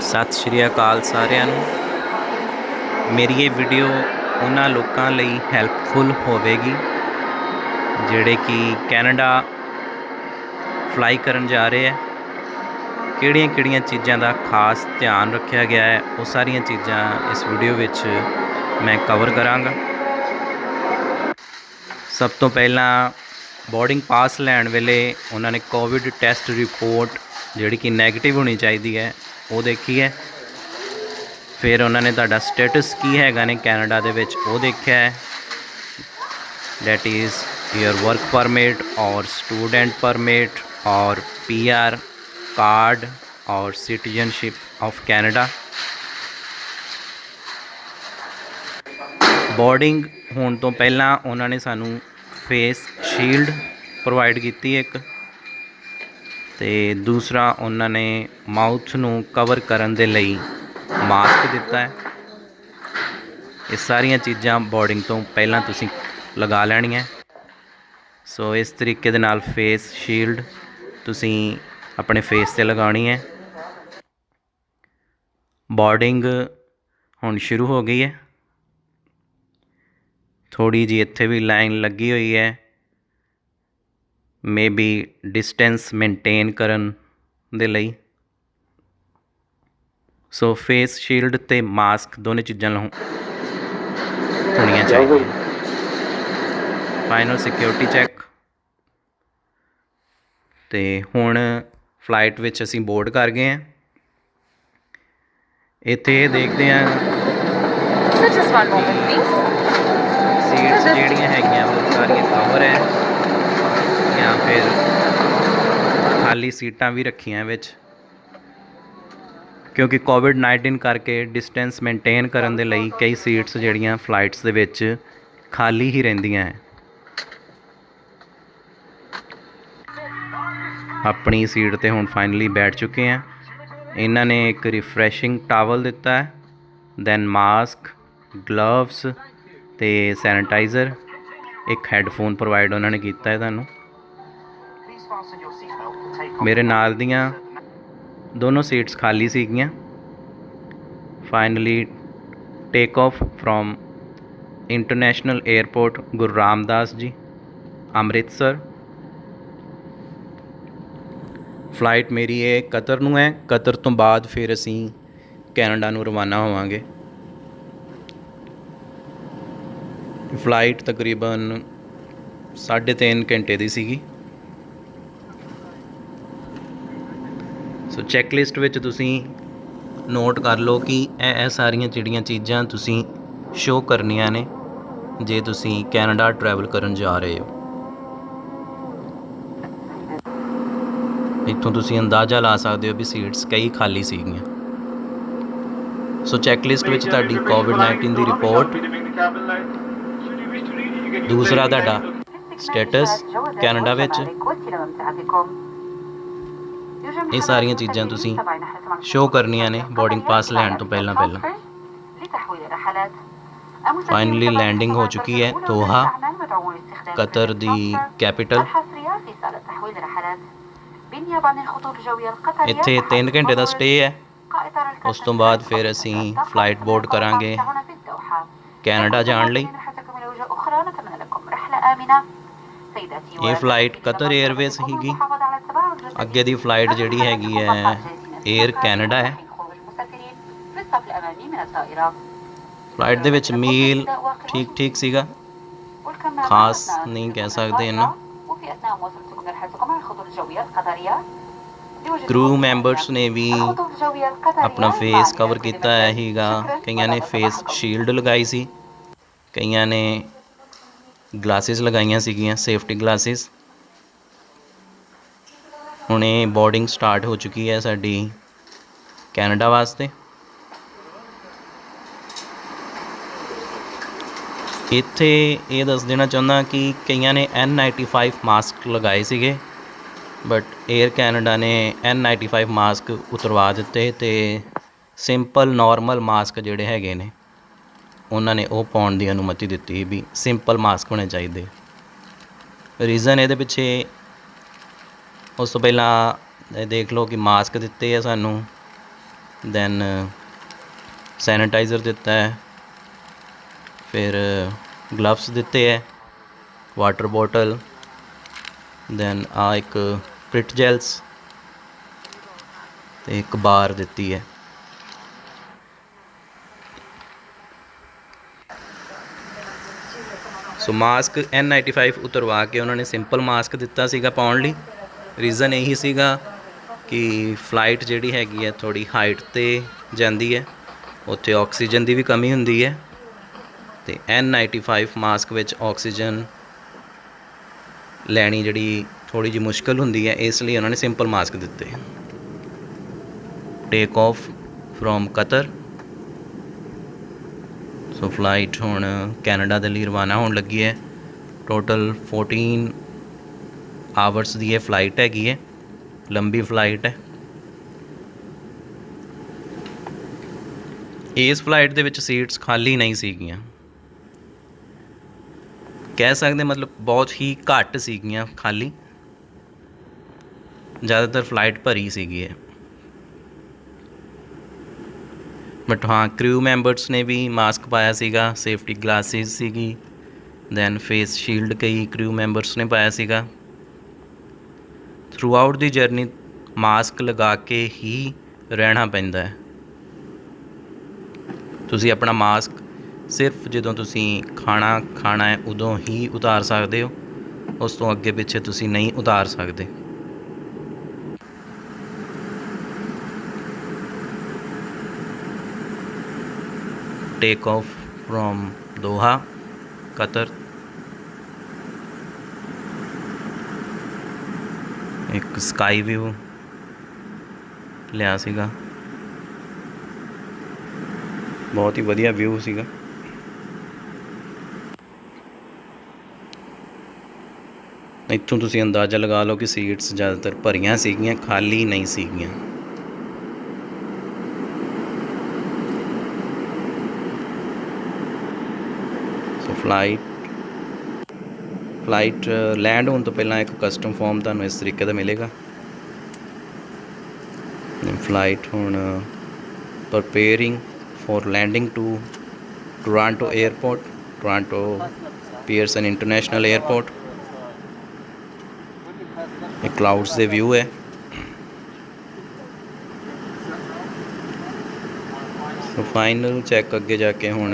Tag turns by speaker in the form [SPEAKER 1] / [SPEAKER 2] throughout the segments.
[SPEAKER 1] सत श्री अकाल सारिਆਂ ਨੂੰ। मेरी ये वीडियो उन्हां लोकां लई हैल्पफुल होवेगी ਜਿਹੜੇ कि कैनेडा फ्लाई करन जा रहे हैं। ਕਿਹੜੀਆਂ चीज़ों का खास ध्यान रखा गया है वो सारिया चीज़ां इस वीडियो विच मैं कवर करांगा। सब तो पहला बोर्डिंग पास लैण वेले उन्होंने कोविड टैसट रिपोर्ट जिहड़ी कि नैगेटिव होनी चाहिए है वो देखी है। फिर उन्होंने तुहाडा स्टेटस की हैगा ने कैनेडा दे विच वो देखा है, that is your work permit और स्टूडेंट परमिट और PR कार्ड और सिटीजनशिप ऑफ कैनेडा। बोर्डिंग होने तो पहला उन्होंने सानू फेस शील्ड प्रोवाइड की एक, तो दूसरा उन्होंने माउथ नू कवर करन दे लई मास्क दिता है। ये सारिया चीज़ां बोर्डिंग तो पहला तुसी लगा लैनियां। सो इस तरीके दे नाल फेस शील्ड तुसी अपने फेस से लगानी है। बोर्डिंग हुण शुरू हो गई है। थोड़ी जी इत्थे भी लाइन लगी हुई है, मे बी डिस्टेंस मेनटेन करन दे लई। सो फेस शील्ड ते मास्क दोनों चीज़ां होनियां चाहिए। फाइनल सिक्योरिटी चैक तो हुण फ्लाइट विच असीं बोर्ड कर गए हैं। इत्थे देखते हैं सीट्स जिहड़ियां हैगियां वो सारियां कवर है या फिर खाली सीटां भी रखियां विच, क्योंकि कोविड-19 करके डिस्टेंस मेनटेन करन दे लई कई सीट्स जिहड़ियां फ्लाइट्स दे विच खाली ही रहिंदियां है। अपनी सीट ते हुण फाइनली बैठ चुके हैं। इन्हां ने एक रिफ्रैशिंग टावल दिता है, दैन मास्क, ग्लव्स ते सैनिटाइज़र, एक हैडफोन प्रोवाइड उन्होंने किया है। तुहानूं मेरे नाल दियां दोनों सीट्स खाली सीगियां। Finally take off from international airport Guru Ramdas ji, Amritsar. Flight मेरी ये कतर नूं है। कतर तो बाद फिर असीं कैनेडा नूं रवाना होवांगे। फ्लाइट तकरीबन 3.5 घंटे दी सीगी। सो चैकलिस्ट विच तुसीं नोट कर लो कि ਇਹ ਸਾਰੀਆਂ ਜਿਹੜੀਆਂ चीज़ां तुसीं शो करनियां ने जे तुसीं कैनेडा ट्रैवल करन जा रहे हो। इत्थों तुसीं अंदाज़ा ला सकते हो भी सीट्स कई खाली सीगियां। सो चैकलिस्ट विच तुहाडी कोविड-19 दी रिपोर्ट, दूसरा तुहाडा स्टेटस कैनेडा विच, ये सारिया चीज़ां तुसीं शो करनियां ने बोर्डिंग पास लैण तो पहला। फाइनली लैंडिंग हो चुकी है दोहा, कतर दी कैपिटल। इत्थे 3 घंटे का स्टे है। उस तो बाद फिर असीं फ्लाइट बोर्ड करांगे कैनेडा जाण लई। ये फ्लाइट कतर एयरवेज हीगी। अगे दी फ्लाइट जिहड़ी हैगी है एयर कैनेडा है। फ्लाइट दे विच मील ठीक सीगा, खास नहीं कह सकते इन्ना। क्रू मैंबर्स ने भी अपना फेस कवर किया है। कईयां ने फेस शील्ड लगाई सी, कईयां ने ग्लासिस लगाइयां सीगियां, सेफ्टी ग्लासिस। हुणे बोर्डिंग स्टार्ट हो चुकी है साडी कैनेडा वास्ते। इत्थे ये दस देना चाहुंदा कि कईयां ने N95 मास्क लगाए सीगे, बट एयर कैनेडा ने N95 मास्क उतरवा दिते ते सिंपल नॉर्मल मास्क जिहड़े हैगे ने उन्होंने वो पाउण की अनुमति दी भी सिंपल मास्क होने चाहिए। रीज़न ये पिछे उस तो पहला देख लो कि मास्क दिते है सानू दैन सैनिटाइज़र दिता है, फिर ग्लव्स दिते है, वाटर बॉटल, दैन आ एक प्रिट जैल्स तो एक बार दिती है। सो मास्क N95 उतरवा के उन्होंने सिंपल मास्क दिता सीगा पाउण लई। रीज़न यही सीगा कि फ्लाइट जिहड़ी हैगी है थोड़ी हाइट ते जांदी है, उत्थे ऑक्सीजन की भी कमी हुंदी है, तो N95 मास्क विच ऑक्सीजन लैनी जिहड़ी थोड़ी जी मुश्किल हुंदी है, इसलिए उन्होंने सिंपल मास्क दिते। Take off from Qatar. So flight हुण कैनेडा दे लई रवाना होण लगी है। टोटल 14 आवर्स की ये फ्लाइट हैगी है, लंबी फ्लाइट है। इस फ्लाइट दे विच सीट्स खाली नहीं सीगियां, कह सकते मतलब बहुत ही घट सीगियां खाली, ज़्यादातर फ्लाइट भरी सीगी है। बट हाँ क्रू मैंबर्स ने भी मास्क पाया सीगा, सेफ्टी ग्लासेस सीगी, दैन फेस शील्ड कई क्रू मैंबर्स ने पाया सीगा। Throughout the journey mask लगा के ही रहना पैंदा है। तुसी अपना मास्क सिर्फ जदों तुसी खाना खाना है उदों ही उतार सकते हो, उस तो अगे पिछे तुसी नहीं उतार सकते। Take off from Doha Qatar. एक स्काई व्यू लिया सीगा, बहुत ही वधिया व्यू सीगा। इत्थों तुसी अंदाज़ा लगा लो कि सीट्स ज़्यादातर भरियां सीगियां, खाली नहीं सीगियां। सो फ्लाइट लैंड होने तो पहला एक कस्टम फॉर्म तुहानू इस तरीके का मिलेगा। फ्लाइट हुण preparing for landing to Toronto airport, Toronto Pearson international airport. एक क्लाउड्स दे व्यू है। तो फाइनल चैक अगे जाके हुण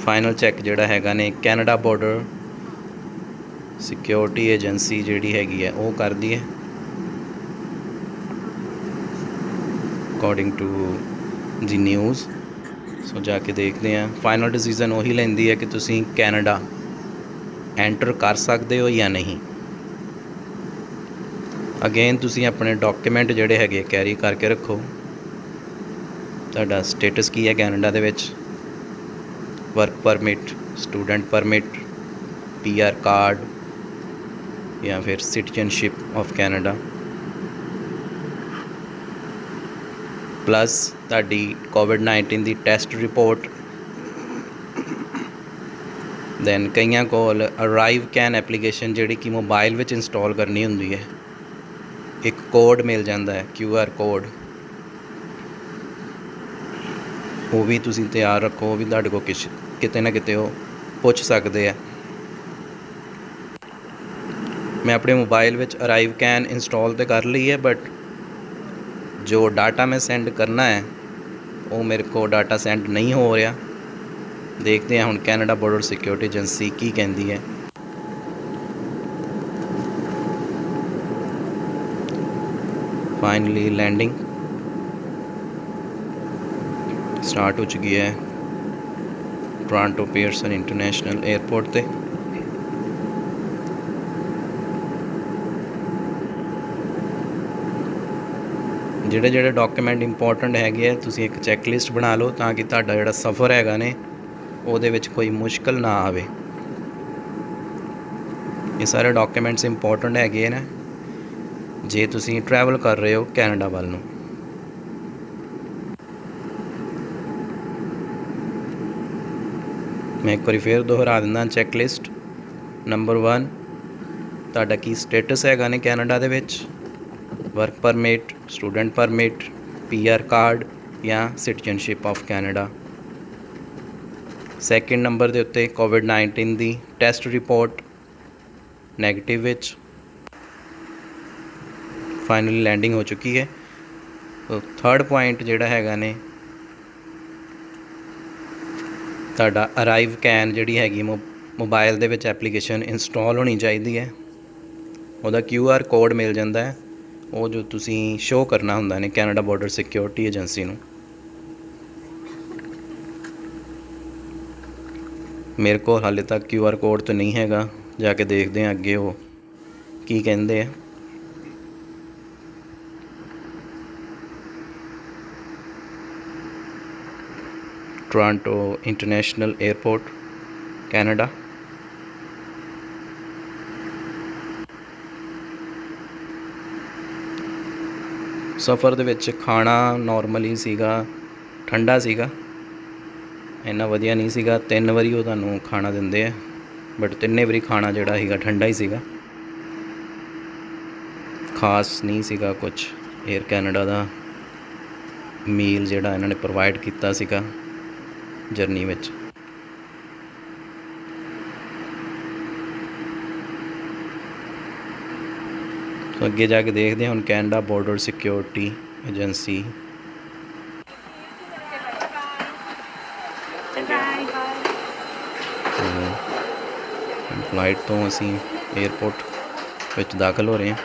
[SPEAKER 1] फाइनल चैक जिहड़ा हैगा ने कैनेडा बॉर्डर सिक्योरिटी एजेंसी जिहड़ी हैगी है वो करदी है, अकॉर्डिंग टू दी न्यूज़। सो जाके देखते हैं, फाइनल डिसीजन वही लैंदी है कि तुसी कैनेडा एंटर कर सकते हो या नहीं। अगेन तुसी अपने डॉक्यूमेंट जिहड़े हैगे कैरी करके रखो। तुहाडा स्टेटस की है कैनेडा दे विच, work permit, student permit, PR card या फिर सिटीजनशिप ऑफ कैनेडा, प्लस तुहाडी COVID-19 की टैसट रिपोर्ट। दैन कईयां कोल अराइव कैन एप्लीकेशन जिहड़ी कि मोबाइल विच इंस्टॉल करनी हुंदी है, एक कोड मिल जाता है QR कोड, वो भी तुसी तैयार रखो, वो भी तुहाडे कोल किते ना किते वो पुछ सकते हैं। मैं अपने mobile which arrive can install तो कर ली है, बट जो डाटा मैं सेंड करना है वो मेरे को डाटा सेंड नहीं हो रहा। देखते हैं हुण कैनेडा बॉर्डर सिक्योरिटी एजेंसी की कहती है। फाइनली लैंडिंग स्टार्ट हो चुकी है टोरंटो पियर्सन इंटरनेशनल एयरपोर्ट ते। ਜਿਹੜੇ ਜਿਹੜੇ ਡਾਕੂਮੈਂਟ ਇੰਪੋਰਟੈਂਟ ਹੈਗੇ ਆ ਤੁਸੀਂ ਇੱਕ ਚੈੱਕ ਲਿਸਟ ਬਣਾ ਲਓ ਤਾਂ ਕਿ ਤੁਹਾਡਾ ਜਿਹੜਾ ਸਫ਼ਰ ਹੈਗਾ ਨੇ ਉਹਦੇ ਵਿੱਚ ਕੋਈ ਮੁਸ਼ਕਲ ਨਾ ਆਵੇ। ਇਹ ਸਾਰੇ ਡਾਕੂਮੈਂਟਸ ਇੰਪੋਰਟੈਂਟ ਹੈਗੇ ਨੇ ਜੇ ਤੁਸੀਂ ਟਰੈਵਲ ਕਰ ਰਹੇ ਹੋ ਕੈਨੇਡਾ ਵੱਲ ਨੂੰ। मैं एक बार फिर दोहरा दिंदा चैक लिस्ट। नंबर 1 ਤੁਹਾਡਾ ਕੀ ਸਟੇਟਸ ਹੈਗਾ ਨੇ ਕੈਨੇਡਾ ਦੇ ਵਿੱਚ। Work permit, student permit, PR card या citizenship of Canada. Second number के उत्ते कोविड-19 की टैसट रिपोर्ट नैगेटिव विच फाइनली लैंडिंग हो चुकी है। तो थर्ड पॉइंट जिहड़ा हैगा ने तुहाडा अराइव कैन जिहड़ी हैगी mobile they which application install होनी चाहिए है। ਉਹਦਾ QR कोड मिल जाता है, वो जो तुसी शो करना हुंदा ने कैनेडा बॉर्डर सिक्योरिटी एजेंसी नूं। मेरे को हाले तक QR कोड तो नहीं हैगा, जाके देखते हैं अगे वो की कहंदे आ। Toronto international airport Canada. सफ़र दे विच खाना नॉर्मली सीगा, ठंडा सीगा, इन्ना वधिया नहीं सीगा। 3 वारी वो तुहानूं खाना दिंदे आ, बट तिन्ने वारी खाना जिहड़ा सीगा ठंडा ही सीगा, खास नहीं सीगा कुछ। एयर कैनेडा दा मील जिहड़ा इन्हां ने प्रोवाइड कीता सीगा जर्नी विच। तो अगे जाके देखते हैं हुण Canada border security agency flight तो असी एयरपोर्ट विच दाखल हो रहे हैं।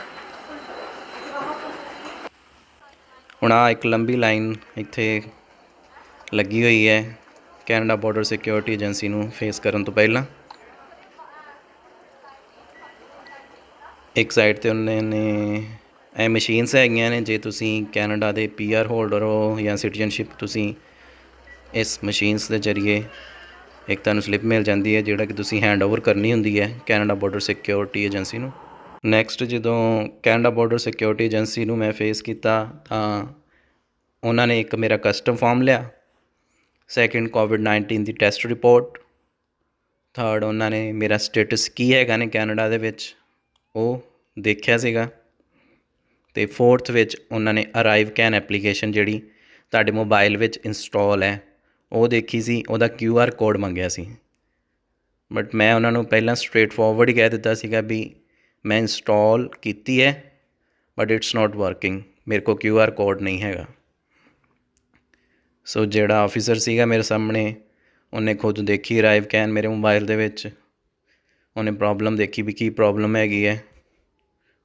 [SPEAKER 1] हुण आ एक लंबी लाइन इत्थे लगी हुई है कैनेडा बॉर्डर सिक्योरिटी एजेंसी नूं फेस करन तो पहलां। एक साइड ते उन्होंने ए मशीनस हैगियां ने, जे तुसी कैनेडा दे PR होल्डर हो या सिटीजनशिप, तुसी इस मशीनस के जरिए एक तुहानूं स्लिप मिल जाती है जिहड़ा कि तुसी हैंड ओवर करनी हुंदी है कैनेडा बॉर्डर सिक्योरिटी एजेंसी नूं। नैक्सट जदों कैनेडा बॉर्डर सिक्योरिटी एजेंसी नूं मैं फेस किया तां उन्होंने एक मेरा कस्टम फॉर्म लिया, सैकेंड कोविड-19 की टैसट रिपोर्ट, थर्ड उन्होंने मेरा स्टेटस की हैगा ने कैनेडा दे विच वो देखिया सीगा, ते फोर्थ विच उन्होंने अराइव कैन एप्लीकेशन जिहड़ी तुहाडे मोबाइल विच इंस्टॉल है वो देखी सी, उहदा QR कोड मंगिया सी। बट मैं उन्होंने पहला स्ट्रेट फॉरवर्ड ही कह दिता सीगा भी मैं इंस्टॉल कीती है बट इट्स नॉट वर्किंग, मेरे को QR कोड नहीं हैगा। सो जिहड़ा ऑफिसर सीगा मेरे सामने, उन्हें खुद देखी अराइव कैन मेरे मोबाइल दे विच, उन्हें प्रॉब्लम देखी भी की प्रॉब्लम हैगी है,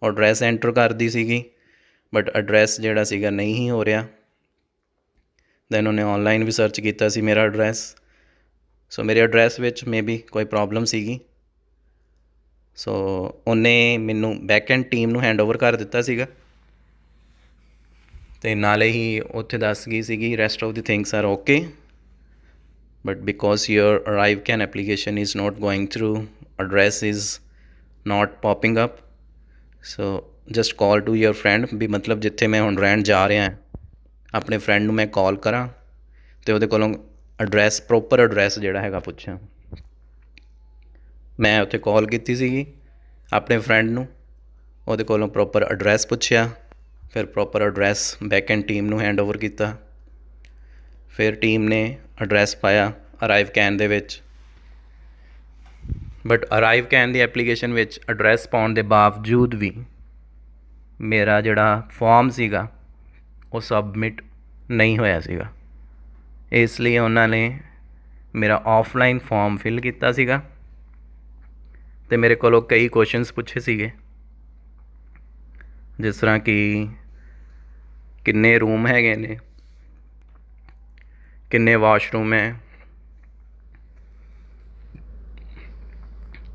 [SPEAKER 1] और एड्रैस एंटर कर दी सीगी बट एड्रैस जिहड़ा सीगा नहीं ही हो रहा। दैन उन्हें ऑनलाइन भी सर्च किया सी मेरा एड्रैस, सो मेरे एड्रैस विच मे बी कोई प्रॉब्लम सीगी। सो उन्हें मैनू बैकएंड टीम नूं हैंड ओवर कर दिता सीगा, ते नाले ही उत्थे दस गई सीगी rest of the things are okay but because your ArriveCAN application is not going through, address is not popping up, so just call to your friend. भी मतलब जिथे मैं हुण रहन जा रहा अपने फ्रेंड नूं मैं कॉल करा तो उहदे कोलों एड्रैस प्रॉपर एड्रैस जिहड़ा हैगा पुछां। मैं उत्थे कॉल कीती सीगी अपने फ्रेंड नूं, उहदे कोलों प्रॉपर एड्रैस पुछया, फिर प्रॉपर एड्रैस बैकएंड टीम नूं हैंड ओवर किया, फिर टीम ने एड्रैस पाया अराइव कैन दे विच। बट अराइव कैन दी एप्लीकेशन विच एड्रैस पाउण दे बावजूद भी मेरा जिहड़ा फॉर्म सीगा वो सबमिट नहीं होया सीगा, इसलिए उन्होंने मेरा ऑफलाइन फॉर्म फिल किया सीगा ते मेरे कोलों कई क्वेश्चनस पूछे सीगे, जिस तरह कि किन्ने रूम हैगे ने, किन्ने वाशरूम है,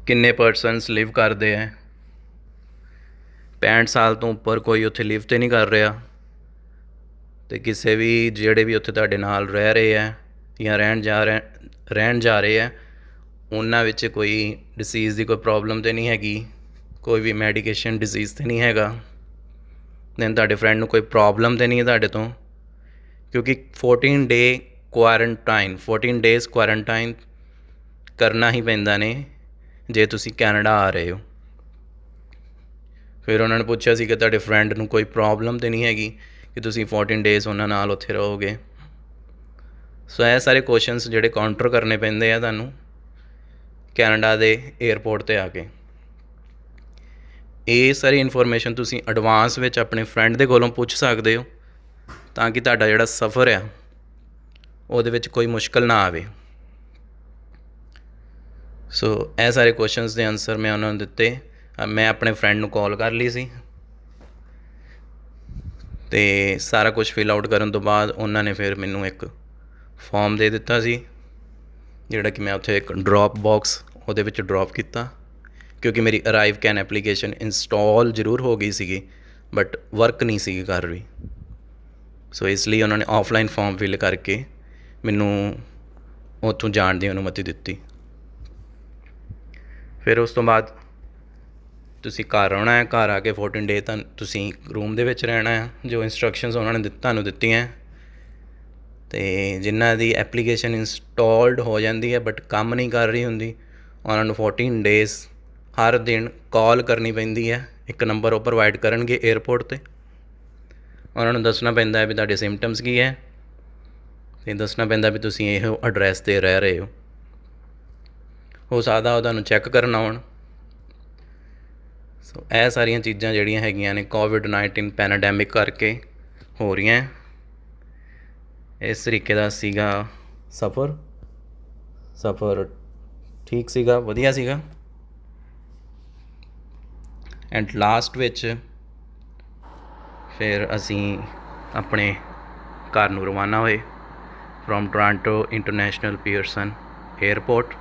[SPEAKER 1] किन्ने परसनस लिव करते हैं, 65 साल तो उपर कोई उत्थे लिव तो नहीं कर रहा, तो किसी भी जेड़े भी उत्थे तुहाडे नाल रह रहे हैं या रहन जा रहे हैं उन्हां विच कोई डिसीज़ की कोई प्रॉब्लम तो नहीं हैगी, कोई भी मैडिकेशन डिजीज़ तो नहीं हैगा, दैन तुहाडे फ्रेंड नूं कोई प्रॉब्लम तो नहीं है तुहाडे तो, क्योंकि 14 डेज़ क्वारंटाइन करना ही पैंदा ने जे तुसी कैनेडा आ रहे हो। ਫਿਰ ਉਹਨਾਂ ਨੇ ਪੁੱਛਿਆ ਸੀ ਕਿ ਤੁਹਾਡੇ ਫਰੈਂਡ ਨੂੰ ਕੋਈ ਪ੍ਰੋਬਲਮ ਤਾਂ ਨਹੀਂ ਹੈਗੀ ਕਿ ਤੁਸੀਂ 14 ਡੇਜ਼ ਉਹਨਾਂ ਨਾਲ ਉੱਥੇ ਰਹੋਗੇ। ਸੋ ਇਹ ਸਾਰੇ ਕੁਐਸਚਨਸ ਜਿਹੜੇ ਕਾਊਂਟਰ ਕਰਨੇ ਪੈਂਦੇ ਆ ਤੁਹਾਨੂੰ ਕੈਨੇਡਾ ਦੇ ਏਅਰਪੋਰਟ 'ਤੇ ਆ ਕੇ। ਇਹ ਸਾਰੀ ਇਨਫੋਰਮੇਸ਼ਨ ਤੁਸੀਂ ਐਡਵਾਂਸ ਵਿੱਚ ਆਪਣੇ ਫਰੈਂਡ ਦੇ ਕੋਲੋਂ ਪੁੱਛ ਸਕਦੇ ਹੋ ਤਾਂ ਕਿ ਤੁਹਾਡਾ ਜਿਹੜਾ ਸਫ਼ਰ ਆ ਉਹਦੇ ਵਿੱਚ ਕੋਈ ਮੁਸ਼ਕਲ ਨਾ ਆਵੇ। ਸੋ ਇਹ ਸਾਰੇ ਕੁਐਸਚਨਸ ਦੇ ਆਨਸਰ ਮੈਂ ਉਹਨਾਂ ਨੂੰ ਦਿੱਤੇ। ਮੈਂ ਆਪਣੇ ਫਰੈਂਡ ਨੂੰ ਕਾਲ ਕਰ ਲਈ ਸੀ ਅਤੇ ਸਾਰਾ ਕੁਛ ਫਿਲ ਆਊਟ ਕਰਨ ਤੋਂ ਬਾਅਦ ਉਹਨਾਂ ਨੇ ਫਿਰ ਮੈਨੂੰ ਇੱਕ ਫੋਰਮ ਦੇ ਦਿੱਤਾ ਸੀ ਜਿਹੜਾ ਕਿ ਮੈਂ ਉੱਥੇ ਇੱਕ ਡਰੋਪ ਬਾਕਸ ਉਹਦੇ ਵਿੱਚ ਡਰੋਪ ਕੀਤਾ, ਕਿਉਂਕਿ ਮੇਰੀ ਅਰਾਈਵ ਕੈਨ ਐਪਲੀਕੇਸ਼ਨ ਇੰਸਟਾਲ ਜ਼ਰੂਰ ਹੋ ਗਈ ਸੀਗੀ ਬਟ ਵਰਕ ਨਹੀਂ ਸੀਗੀ ਕਰ ਰਹੀ। ਸੋ ਇਸ ਲਈ ਉਹਨਾਂ ਨੇ ਆਫਲਾਈਨ ਫੋਰਮ ਫਿਲ ਕਰਕੇ ਮੈਨੂੰ ਉੱਥੋਂ ਜਾਣ ਦੀ ਅਨੁਮਤੀ ਦਿੱਤੀ। ਫਿਰ ਉਸ ਤੋਂ ਬਾਅਦ ਤੁਸੀਂ ਘਰ ਆਉਣਾ ਹੈ। ਘਰ ਆ ਕੇ 14 ਡੇ ਤਾਂ ਤੁਸੀਂ ਰੂਮ ਦੇ ਵਿੱਚ ਰਹਿਣਾ ਹੈ, ਜੋ ਇੰਸਟਰਕਸ਼ਨਸ ਉਹਨਾਂ ਨੇ ਤੁਹਾਨੂੰ ਦਿੱਤੀਆਂ। ਅਤੇ ਜਿਨ੍ਹਾਂ ਦੀ ਐਪਲੀਕੇਸ਼ਨ ਇੰਸਟਾਲਡ ਹੋ ਜਾਂਦੀ ਹੈ ਬਟ ਕੰਮ ਨਹੀਂ ਕਰ ਰਹੀ ਹੁੰਦੀ, ਉਹਨਾਂ ਨੂੰ 14 ਡੇਜ਼ ਹਰ ਦਿਨ ਕਾਲ ਕਰਨੀ ਪੈਂਦੀ ਹੈ। ਇੱਕ ਨੰਬਰ ਉਹ ਪ੍ਰੋਵਾਈਡ ਕਰਨਗੇ ਏਅਰਪੋਰਟ 'ਤੇ। ਉਹਨਾਂ ਨੂੰ ਦੱਸਣਾ ਪੈਂਦਾ ਹੈ ਵੀ ਤੁਹਾਡੇ ਸਿੰਪਟਮਸ ਕੀ ਹੈ ਅਤੇ ਦੱਸਣਾ ਪੈਂਦਾ ਵੀ ਤੁਸੀਂ ਇਹ ਐਡਰੈਸ 'ਤੇ ਰਹਿ ਰਹੇ ਹੋ ਸਕਦਾ ਉਹ ਤੁਹਾਨੂੰ ਚੈੱਕ ਕਰਨ ਆਉਣ। ਸੋ ਇਹ ਸਾਰੀਆਂ ਚੀਜ਼ਾਂ ਜਿਹੜੀਆਂ ਹੈਗੀਆਂ ਨੇ ਕੋਵਿਡ-19 ਪੈਨਾਡੈਮਿਕ ਕਰਕੇ ਹੋ ਰਹੀਆਂ। ਇਸ ਤਰੀਕੇ ਦਾ ਸੀਗਾ ਸਫ਼ਰ ਠੀਕ ਸੀਗਾ, ਵਧੀਆ ਸੀਗਾ। ਐਂਡ ਲਾਸਟ ਵਿੱਚ ਫਿਰ ਅਸੀਂ ਆਪਣੇ ਘਰ ਨੂੰ ਰਵਾਨਾ ਹੋਏ from Toronto international Pearson airport.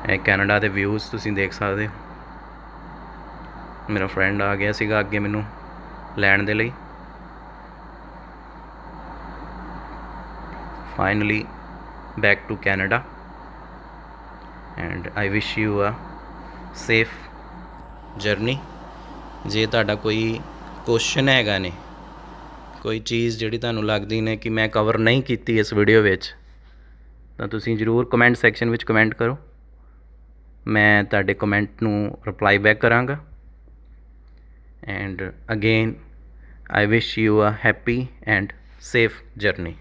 [SPEAKER 1] ਇਹ ਕੈਨੇਡਾ ਦੇ ਵਿਊਜ਼ ਤੁਸੀਂ ਦੇਖ ਸਕਦੇ ਹੋ। ਮੇਰਾ ਫਰੈਂਡ ਆ ਗਿਆ ਸੀਗਾ ਅੱਗੇ ਮੈਨੂੰ ਲੈਣ ਦੇ ਲਈ। Finally back to Canada and I wish you a safe journey. ਜੇ ਤੁਹਾਡਾ ਕੋਈ ਕੁਐਸਚਨ ਹੈਗਾ ਨੇ, ਕੋਈ ਚੀਜ਼ ਜਿਹੜੀ ਤੁਹਾਨੂੰ ਲੱਗਦੀ ਨੇ ਕਿ ਮੈਂ ਕਵਰ ਨਹੀਂ ਕੀਤੀ ਇਸ ਵੀਡੀਓ ਵਿੱਚ, ਤਾਂ ਤੁਸੀਂ ਜ਼ਰੂਰ ਕਮੈਂਟ ਸੈਕਸ਼ਨ ਵਿੱਚ ਕਮੈਂਟ ਕਰੋ। ਮੈਂ ਤੁਹਾਡੇ ਕਮੈਂਟ ਨੂੰ ਰਿਪਲਾਈ ਬੈਕ ਕਰਾਂਗਾ। And again I wish you a happy and safe journey.